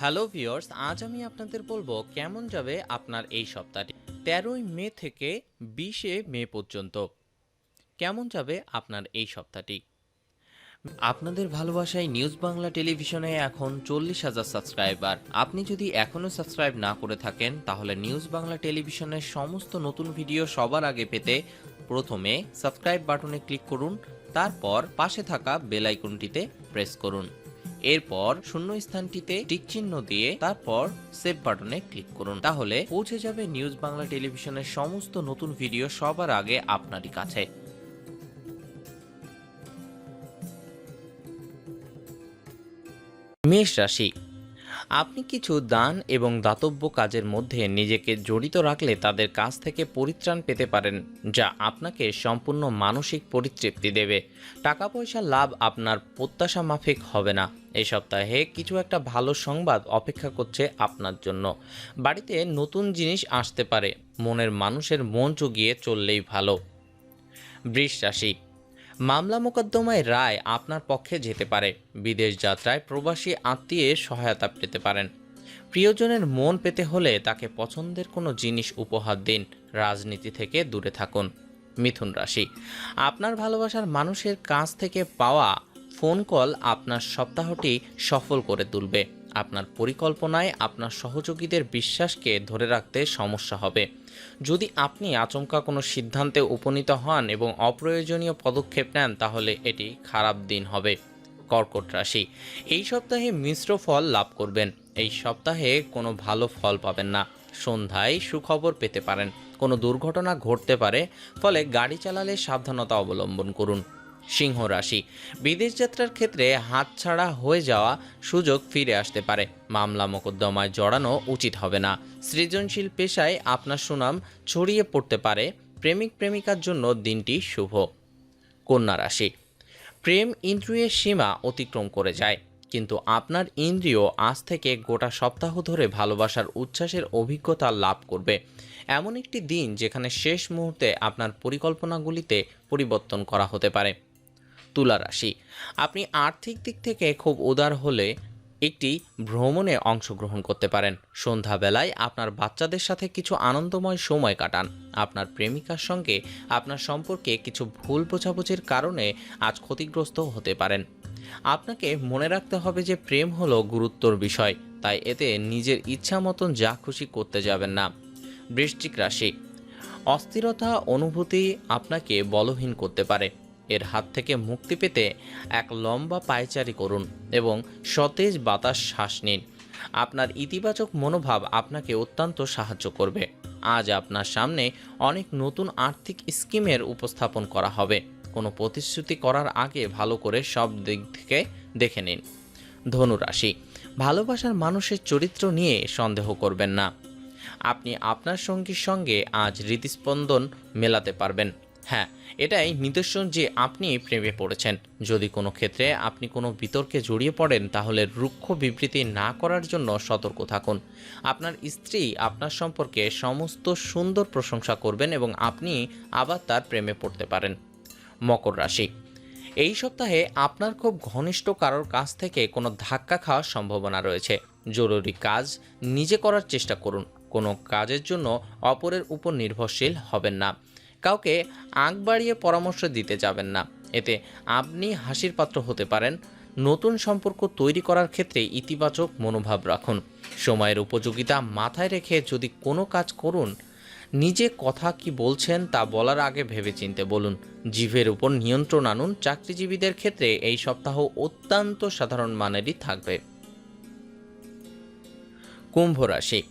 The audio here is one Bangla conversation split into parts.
হ্যালো ভিউয়ার্স, আজ আমি আপনাদের বলবো কেমন যাবে আপনার এই সপ্তাহটি। ১৩ই মে থেকে ২০শে মে পর্যন্ত কেমন যাবে আপনার এই সপ্তাহটি। আপনাদের ভালোবাসায় নিউজ বাংলা টেলিভিশনে এখন ৪০,০০০ সাবস্ক্রাইবার। আপনি যদি এখনও সাবস্ক্রাইব না করে থাকেন তাহলে নিউজ বাংলা টেলিভিশনের সমস্ত নতুন ভিডিও সবার আগে পেতে প্রথমে সাবস্ক্রাইব বাটনে ক্লিক করুন, তারপর পাশে থাকা বেল আইকনটিতে প্রেস করুন। এরপর শূন্য স্থানটিতে টিক চিহ্ন দিয়ে তারপর সেভ বাটনে ক্লিক করুন। তাহলে পৌঁছে যাবে নিউজ বাংলা টেলিভিশনের সমস্ত নতুন ভিডিও সবার আগে আপনারই কাছে। মেষ রাশি, আপনি কিছু দান এবং দাতব্য কাজের মধ্যে নিজেকে জড়িত রাখলে তাদের কাছ থেকে পরিত্রাণ পেতে পারেন, যা আপনাকে সম্পূর্ণ মানসিক পরিতৃপ্তি দেবে। টাকা পয়সা লাভ আপনার প্রত্যাশা মাফিক হবে না। এই সপ্তাহে কিছু একটা ভালো সংবাদ অপেক্ষা করছে আপনার জন্য। বাড়িতে নতুন জিনিস আসতে পারে। মনের মানুষের মন জুগিয়ে চললেই ভালো। বৃষ রাশি, মামলা মোকদ্দমায় রায় আপনার পক্ষে যেতে পারে। বিদেশ যাত্রায় প্রবাসী আত্মীয়ের সহায়তা পেতে পারেন। প্রিয়জনের মন পেতে হলে তাকে পছন্দের কোনো জিনিস উপহার দিন। রাজনীতি থেকে দূরে থাকুন। মিথুন রাশি, আপনার ভালোবাসার মানুষের কাছ থেকে পাওয়া ফোন কল আপনার সপ্তাহটি সফল করে তুলবে। আপনার পরিকল্পনায় আপনার সহযোগীদের বিশ্বাসকে ধরে রাখতে সমস্যা হবে। যদি আপনি আচমকা কোনো সিদ্ধান্তে উপনীত হন এবং অপ্রয়োজনীয় পদক্ষেপ নেন তাহলে এটি খারাপ দিন হবে। কর্কট রাশি, এই সপ্তাহে মিশ্র ফল লাভ করবেন। এই সপ্তাহে কোনো ভালো ফল পাবেন না। সন্ধ্যায় সুখবর পেতে পারেন। কোনো দুর্ঘটনা ঘটতে পারে, ফলে গাড়ি চালালে সাবধানতা অবলম্বন করুন। সিংহ রাশি, বিদেশ যাত্রার ক্ষেত্রে হাতছাড়া হয়ে যাওয়া সুযোগ ফিরে আসতে পারে। মামলা মোকদ্দমায় জড়ানো উচিত হবে না। সৃজনশীল পেশায় আপনার সুনাম ছড়িয়ে পড়তে পারে। প্রেমিক প্রেমিকার জন্য দিনটি শুভ। কন্যা রাশি, প্রেম ইন্দ্রিয়ের সীমা অতিক্রম করে যায়, কিন্তু আপনার ইন্দ্রিয় আজ থেকে গোটা সপ্তাহ ধরে ভালোবাসার উচ্ছ্বাসের অভিজ্ঞতা লাভ করবে। এমন একটি দিন যেখানে শেষ মুহূর্তে আপনার পরিকল্পনাগুলিতে পরিবর্তন করা হতে পারে। তুলা রাশি, আপনি আর্থিক দিক থেকে খুব উদার হলে একটি ভ্রমণে অংশগ্রহণ করতে পারেন। সন্ধ্যাবেলায় আপনার বাচ্চাদের সাথে কিছু আনন্দময় সময় কাটান। আপনার প্রেমিকার সঙ্গে আপনার সম্পর্কে কিছু ভুল বোঝাবুঝির কারণে আজ ক্ষতিগ্রস্ত হতে পারেন। আপনাকে মনে রাখতে হবে যে প্রেম হলো গুরুত্বর বিষয়, তাই এতে নিজের ইচ্ছা মতন যা খুশি করতে যাবেন না। বৃশ্চিক রাশি, অস্থিরতা অনুভূতি আপনাকে বলহীন করতে পারে। এর হাত থেকে মুক্তি পেতে এক লম্বা পায়চারি করুন এবং সতেজ বাতাস শ্বাস নিন। আপনার ইতিবাচক মনোভাব আপনাকে অত্যন্ত সাহায্য করবে। আজ আপনার সামনে অনেক নতুন আর্থিক স্কিমের উপস্থাপন করা হবে। কোনো প্রতিশ্রুতি করার আগে ভালো করে সব দিক থেকে দেখে নিন। ধনু রাশি, ভালোবাসার মানুষের চরিত্র নিয়ে সন্দেহ করবেন না। আপনি আপনার সঙ্গীর সঙ্গে আজ হৃদস্পন্দন মেলাতে পারবেন। হ্যাঁ, এটাই নিদর্শন যে আপনি প্রেমে পড়েছেন। যদি কোনো ক্ষেত্রে আপনি কোনো বিতর্কে জড়িয়ে পড়েন তাহলে রুক্ষ বিবৃতি না করার জন্য সতর্ক থাকুন। আপনার স্ত্রী আপনার সম্পর্কে সমস্ত সুন্দর প্রশংসা করবেন এবং আপনি আবার তার প্রেমে পড়তে পারেন। মকর রাশি, এই সপ্তাহে আপনার খুব ঘনিষ্ঠ কারোর কাছ থেকে কোনো ধাক্কা খাওয়ার সম্ভাবনা রয়েছে। জরুরি কাজ নিজে করার চেষ্টা করুন। কোনো কাজের জন্য অপরের উপর নির্ভরশীল হবেন না। কাউকে আঁক বাড়িয়ে পরামর্শ দিতে যাবেন না, এতে আপনি হাসির পাত্র হতে পারেন। নতুন সম্পর্ক তৈরি করার ক্ষেত্রে ইতিবাচক মনোভাব রাখুন। সময়ের উপযোগিতা মাথায় রেখে যদি কোনো কাজ করুন, নিজে কথা কি বলছেন তা বলার আগে ভেবেচিন্তে বলুন। জিভের উপর নিয়ন্ত্রণ আনুন। চাকরিজীবীদের ক্ষেত্রে এই সপ্তাহ অত্যন্ত সাধারণ মানেরই থাকবে। কুম্ভ রাশি,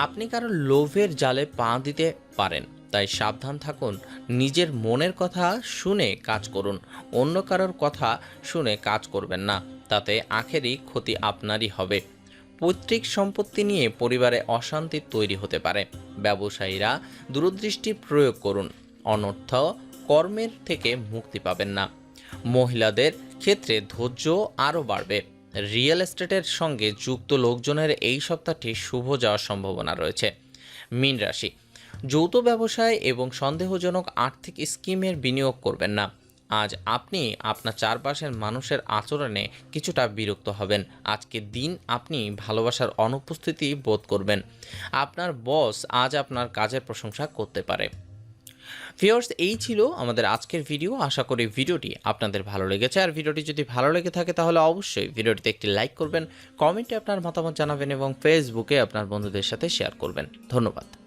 আপনি কারো লোভের জালে পা দিতে পারেন, তাই সাবধান থাকুন। নিজের মনের কথা শুনে কাজ করুন। অন্য কারোর কথা শুনে কাজ করবেন না, তাতে আখেরি ক্ষতি আপনারই হবে। পৈতৃক সম্পত্তি নিয়ে পরিবারে অশান্তি তৈরি হতে পারে। ব্যবসায়ীরা দূরদৃষ্টি প্রয়োগ করুন, অনর্থ কর্মের থেকে মুক্তি পাবেন না। মহিলাদের ক্ষেত্রে ধৈর্য আরও বাড়বে। রিয়েল এস্টেটের সঙ্গে যুক্ত লোকজনের এই সপ্তাহটি শুভ যাওয়ার সম্ভাবনা রয়েছে। মীন রাশি, যৌথ ব্যবসায় এবং সন্দেহজনক আর্থিক স্কিমের বিনিয়োগ করবেন না। আজ আপনি আপনার চারপাশের মানুষের আচরণে কিছুটা বিরক্ত হবেন। আজকের দিন আপনি ভালোবাসার অনুপস্থিতি বোধ করবেন। আপনার বস আজ আপনার কাজের প্রশংসা করতে পারে। ভিউয়ার্স, এই ছিল আমাদের আজকের ভিডিও। আশা করি ভিডিওটি আপনাদের ভালো লেগেছে। আর ভিডিওটি যদি ভালো লেগে থাকে তাহলে অবশ্যই ভিডিওটিতে একটি লাইক করবেন, কমেন্টে আপনার মতামত জানাবেন এবং ফেসবুকে আপনার বন্ধুদের সাথে শেয়ার করবেন। ধন্যবাদ।